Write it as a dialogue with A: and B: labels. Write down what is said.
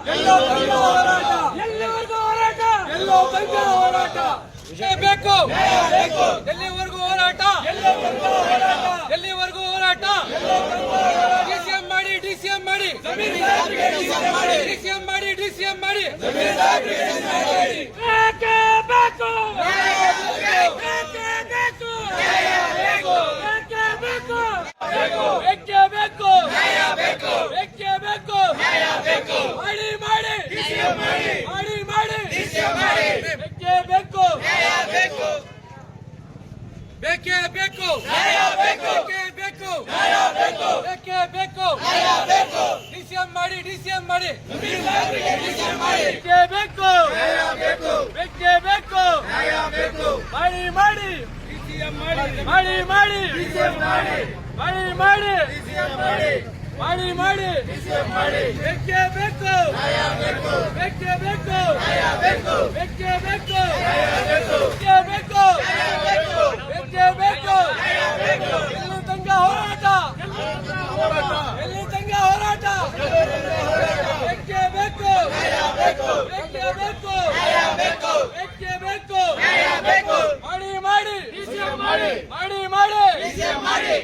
A: ಎಲ್ಲಿವರೆಗೂ ಹೋರಾಟ ಬೇಕು, ಎಲ್ಲಿವರೆಗೂ ಹೋರಾಟ, ಎಲ್ಲಿವರೆಗೂ ಹೋರಾಟ. ಡಿಸಿಎಂ ಮಾಡಿ, ಡಿಸಿಎಂ ಮಾಡಿ, ಡಿಸಿಎಂ ಮಾಡಿ, ಡಿಸಿಎಂ ಮಾಡಿ. ಬೇಕೇ ಬೇಕು, ಬೇಕೇ ಬೇಕು, ಬೇಕೇ ಬೇಕು, ಬೇಕೇ ಬೇಕು, ಬೇಕೇ ಬೇಕು. ಮಾಡಿ ಮಾಡಿ, ಮಾಡಿ ಮಾಡಿ, ಬೇಕೇ ಬೇಕು, ಬೇಕೇ ಬೇಕು, ಬೇಕೇ ಬೇಕು, ಬೇಕೇ ಬೇಕು. ಡಿಸಿಎಂ ಮಾಡಿ, ಡಿಸಿಎಂ ಮಾಡಿ, ಬೇಕೇ ಬೇಕು, ಬೇಕೇ ಬೇಕು. ಮಾಡಿ ಮಾಡಿ, ಮಾಡಿ ಮಾಡಿ, ಮಾಡಿ ಮಾಡಿ, ಮಾಡಿ ಮಾಡಿ, ಬೇಕೇ ಬೇಕು, ಬೇಕೇ ಬೇಕು, ಬೇಕೇ ಬೇಕು, ಬೇಕೇ ಬೇಕು, ಬೇಕೇ ಬೇಕು. ಎಲ್ಲಿ ತನಕ ಹೋರಾಟ, ಎಲ್ಲಿ ತನಕ ಹೋರಾಟ. ಬೇಕೇ ಬೇಕು, ಬೇಕೇ ಬೇಕು, ಬೇಕೇ ಬೇಕು. ಮಾಡಿ ಮಾಡಿ, ಮಾಡಿ ಮಾಡಿ,